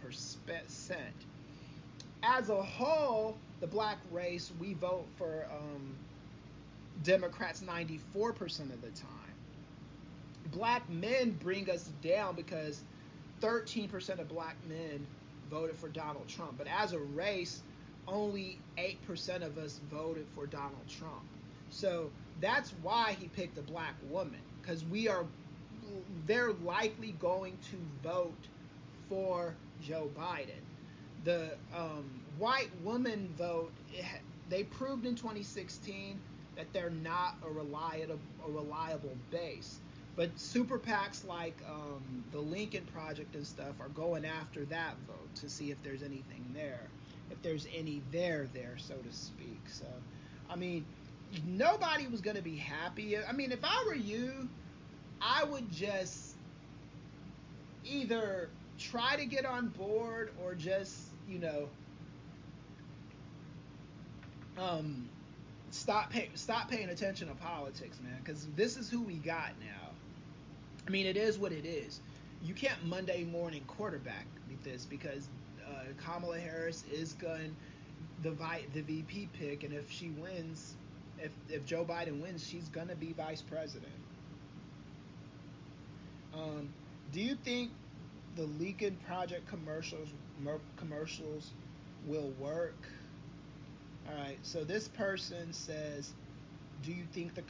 As a whole, the black race, we vote for Democrats 94% of the time. Black men bring us down because 13% of black men voted for Donald Trump. But as a race, only 8% of us voted for Donald Trump. So that's why he picked a black woman, because they're likely going to vote for Joe Biden. The white woman vote, they proved in 2016 that they're not a reliable base. But super PACs like the Lincoln Project and stuff are going after that vote to see if there's anything there, if there's any there, so to speak. So, I mean, nobody was going to be happy. I mean, if I were you, I would just either try to get on board or just, Um, stop paying attention to politics, man, because this is who we got now. I mean, it is what it is. You can't Monday morning quarterback this because Kamala Harris is going the VP pick, and if she wins, if Joe Biden wins, she's gonna be vice president. Do you think the Lincoln Project commercials will work? All right. So this person says, "Do you think the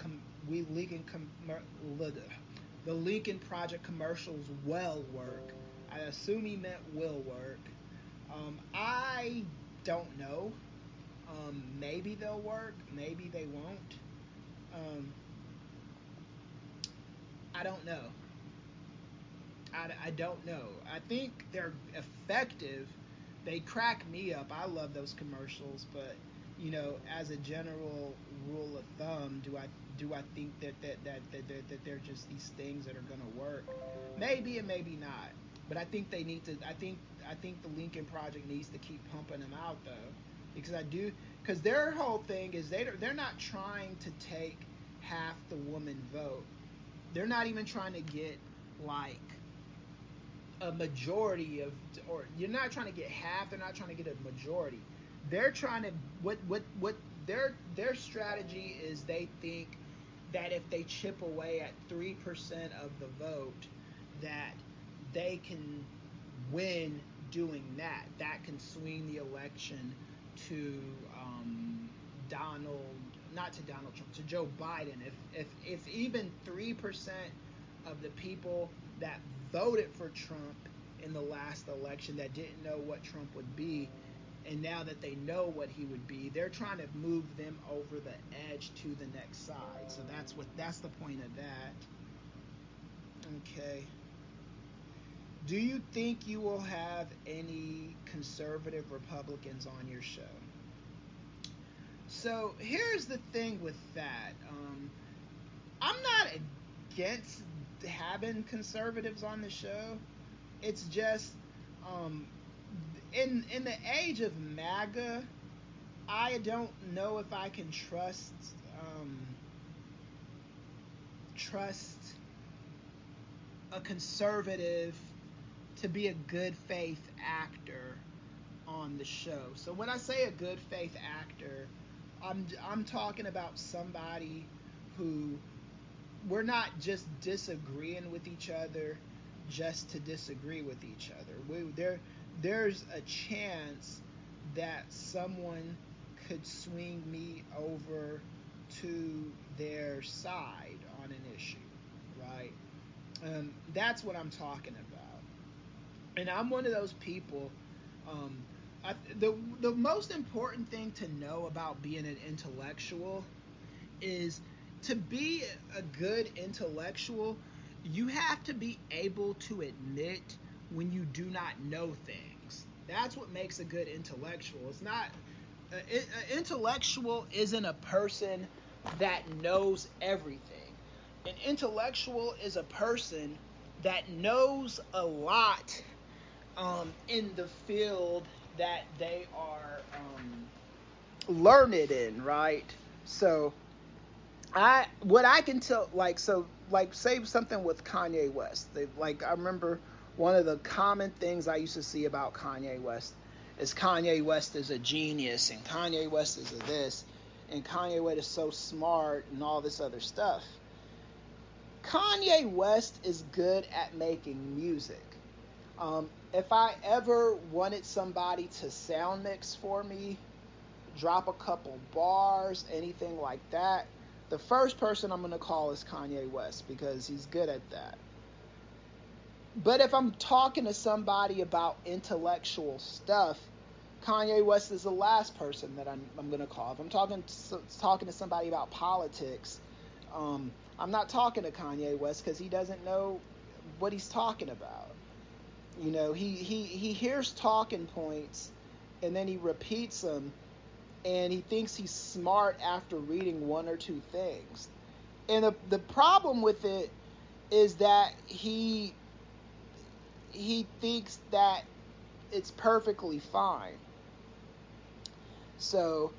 Lincoln Project commercials will work?" I assume he meant will work. I don't know. Maybe they'll work. Maybe they won't. I don't know. I don't know. I think they're effective. They crack me up. I love those commercials, but as a general rule of thumb, do I think that they're just these things that are going to work? Maybe and maybe not. But I think they need to. I think the Lincoln Project needs to keep pumping them out though, because their whole thing is they're not trying to take half the woman vote. They're not even trying to get like a majority of, or you're not trying to get half. They're not trying to get a majority. They're trying to what their strategy is. They think that if they chip away at 3% of the vote, that they can win doing that. That can swing the election to not to Donald Trump, to Joe Biden. If even 3% of the people that voted for Trump in the last election that didn't know what Trump would be, and now that they know what he would be, they're trying to move them over the edge to the next side. So that's the point of that. Okay. Do you think you will have any conservative Republicans on your show? So here's the thing with that. I'm not against having conservatives on the show. It's just in the age of MAGA, I don't know if I can trust a conservative to be a good faith actor on the show. So when I say a good faith actor, I'm talking about somebody who we're not just disagreeing with each other just to disagree with each other. There's a chance that someone could swing me over to their side on an issue, right? That's what I'm talking about. And I'm one of those people. The most important thing to know about being an intellectual is, to be a good intellectual, you have to be able to admit when you do not know things. That's what makes a good intellectual. It's not an intellectual isn't a person that knows everything. An intellectual is a person that knows a lot in the field that they are learned in, right? So what I can tell, say something with Kanye West. I remember one of the common things I used to see about Kanye West is Kanye West is a genius, and Kanye West is a this, and Kanye West is so smart, and all this other stuff. Kanye West is good at making music. If I ever wanted somebody to sound mix for me, drop a couple bars, anything like that, the first person I'm going to call is Kanye West, because he's good at that. But if I'm talking to somebody about intellectual stuff, Kanye West is the last person that I'm going to call. If I'm talking to somebody about politics, I'm not talking to Kanye West, because he doesn't know what he's talking about. He hears talking points and then he repeats them, and he thinks he's smart after reading one or two things. And the problem with it is that he thinks that it's perfectly fine. So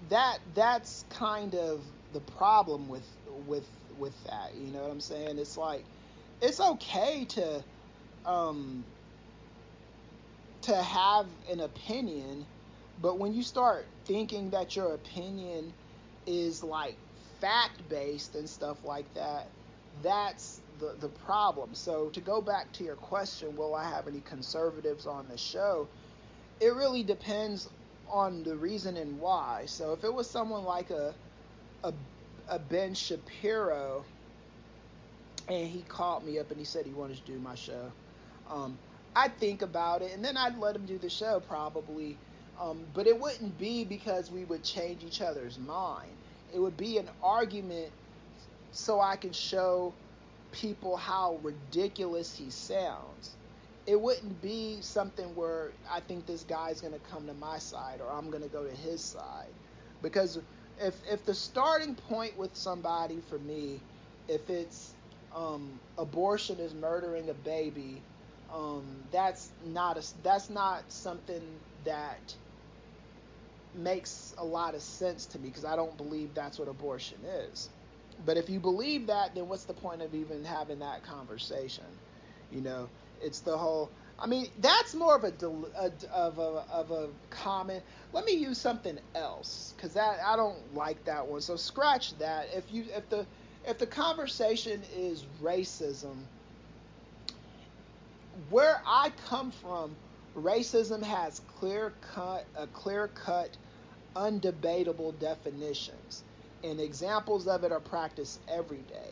that's kind of the problem with that. You know what I'm saying? It's like it's okay um to have an opinion, but when you start thinking that your opinion is like fact based and stuff like that, that's the problem. So to go back to your question, will I have any conservatives on the show? It really depends on the reason and why. So if it was someone like a, a Ben Shapiro and he called me up and he said he wanted to do my show, I'd think about it and then I'd let him do the show probably. But it wouldn't be because we would change each other's mind. It would be an argument so I can show people how ridiculous he sounds. It wouldn't be something where I think this guy's going to come to my side or I'm going to go to his side. Because if the starting point with somebody for me, if it's abortion is murdering a baby, that's not something that makes a lot of sense to me because I don't believe that's what abortion is. But if you believe that, then what's the point of even having that conversation? You know, it's the whole. I mean, that's more of a comment. Let me use something else because that I don't like that one. So scratch that. If the conversation is racism, where I come from, racism has clear cut, undebatable definitions, and examples of it are practiced every day.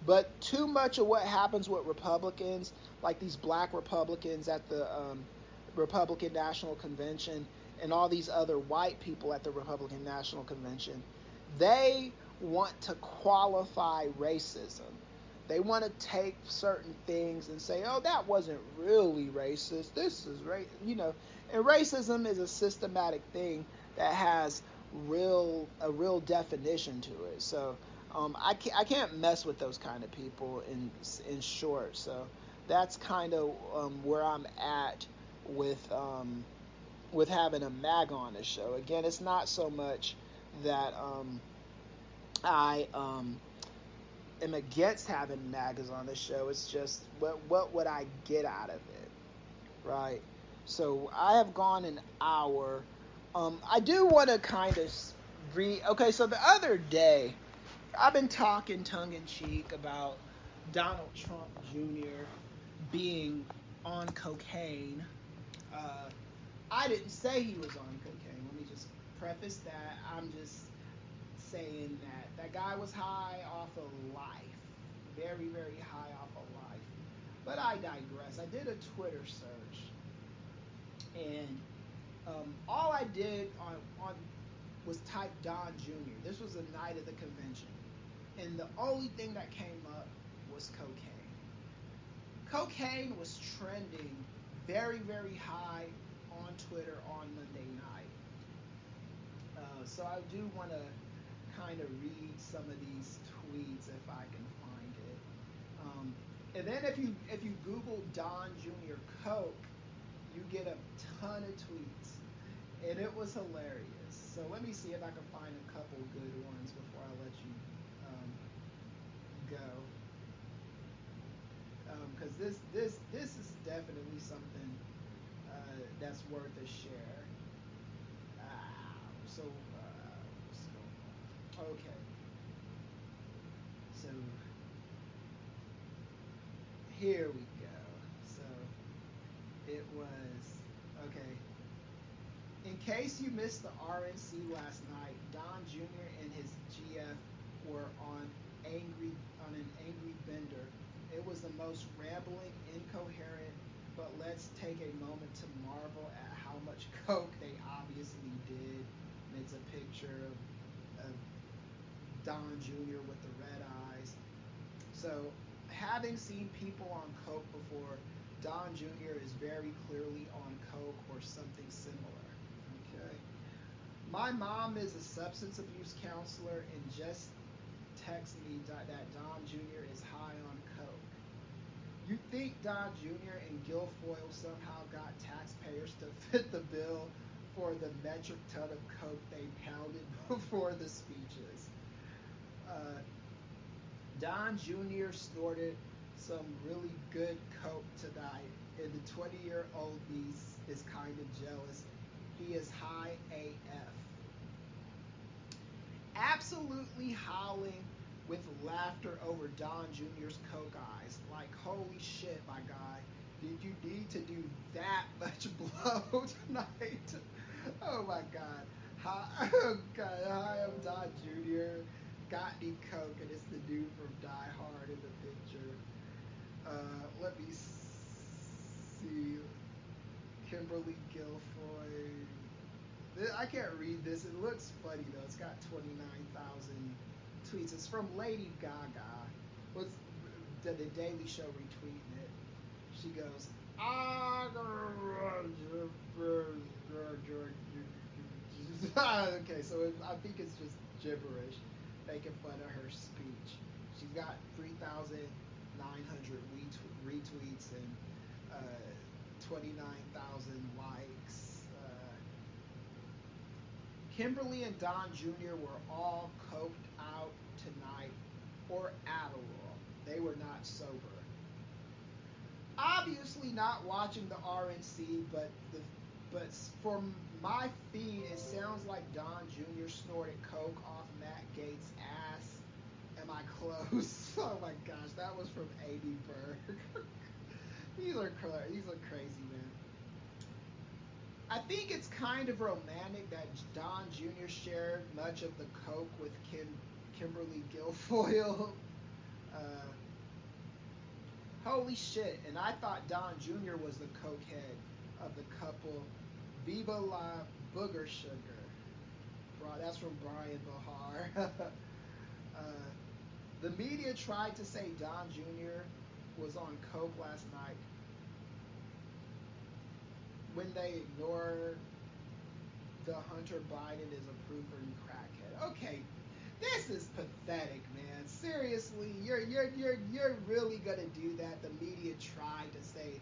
But too much of what happens with Republicans, like these black Republicans at the Republican National Convention, and all these other white people at the Republican National Convention, they want to qualify racism. They want to take certain things and say, "Oh, that wasn't really racist. This is you know." And racism is a systematic thing that has a real definition to it. So I can't mess with those kind of people in short. So that's kind of where I'm at with having a MAG on the show. Again, it's not so much that I am against having MAGAs on the show. It's just what would I get out of it, right? So I have gone an hour. I do want to kind of okay, so the other day, I've been talking tongue-in-cheek about Donald Trump Jr. being on cocaine. I didn't say he was on cocaine. Let me just preface that. I'm just saying that guy was high off of life. Very, very high off of life. But I digress. I did a Twitter search. And all I did on was type Don Jr. This was the night of the convention. And the only thing that came up was cocaine. Cocaine was trending very, very high on Twitter on Monday night. So I do want to kind of read some of these tweets if I can find it. And then if you Google Don Jr. Coke, you get a ton of tweets. And it was hilarious. So let me see if I can find a couple good ones before I let you go. Because this is definitely something that's worth a share. So okay. So here we go. So it was okay. In case you missed the RNC last night, Don Jr. and his GF were on an angry bender. It was the most rambling, incoherent, but let's take a moment to marvel at how much coke they obviously did. And it's a picture of Don Jr. with the red eyes. So, having seen people on coke before, Don Jr. is very clearly on coke or something similar. Okay. My mom is a substance abuse counselor and just texted me that Don Jr. is high on coke. You think Don Jr. and Guilfoyle somehow got taxpayers to fit the bill for the metric ton of coke they pounded before the speeches. Don Jr. snorted some really good coke tonight, and the 20-year-old niece is kind of jealous. He is high AF. Absolutely howling with laughter over Don Jr.'s coke eyes. Like, holy shit, my guy. Did you need to do that much blow tonight? Oh my God. Hi, I'm Don Jr. Got any coke, and it's the dude from Die Hard in the picture. Let me see. Kimberly Guilfoyle. I can't read this. It looks funny though. It's got 29,000 tweets. It's from Lady Gaga. What's the Daily Show retweeting it? She goes, okay, so I think it's just gibberish, making fun of her speech. She's got 3,900 retweets and 29,000 likes. Kimberly and Don Jr. were all coked out tonight, or Adderall. They were not sober. Obviously not watching the RNC, but from my feed, it sounds like Don Jr. snorted coke off Matt Gaetz' ass. Am I close? Oh my gosh, that was from A.B. Berg. These are crazy, man. I think it's kind of romantic that Don Jr. shared much of the coke with Kimberly Guilfoyle. Holy shit, and I thought Don Jr. was the cokehead of the couple. Viva la Booger Sugar. That's from Brian Bahar. The media tried to say Don Jr. was on coke last night when they ignore the Hunter Biden is a proven crackhead. Okay, this is pathetic, man. Seriously, you're really gonna do that? The media tried to say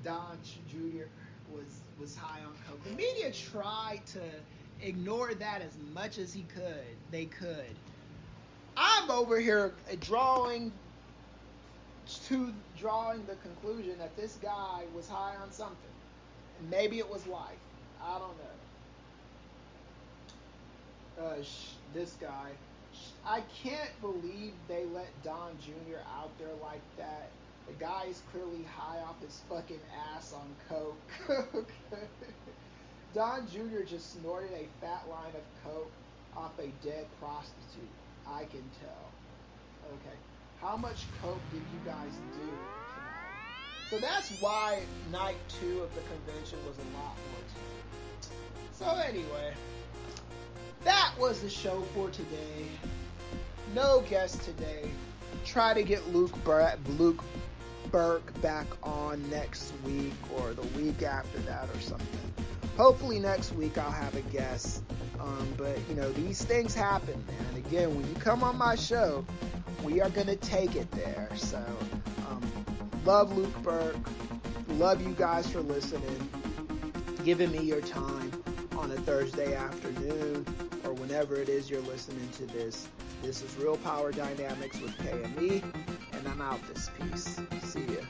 Don Jr. was high on coke. The media tried to ignore that as much as they could. I'm over here drawing the conclusion that this guy was high on something. Maybe it was life. I don't know. This guy. I can't believe they let Don Jr. out there like that. The guy is clearly high off his fucking ass on coke. Don Jr. just snorted a fat line of coke off a dead prostitute. I can tell. Okay. How much coke did you guys do tonight? So that's why night 2 of the convention was a lot more time. So anyway, that was the show for today. No guest today. Try to get Luke Burke back on next week or the week after that or something. Hopefully next week I'll have a guest. But, these things happen, man. Again, when you come on my show, we are going to take it there. So, love Luke Burke. Love you guys for listening, giving me your time on a Thursday afternoon or whenever it is you're listening to this. This is Real Power Dynamics with KME, and I'm out this piece. See ya.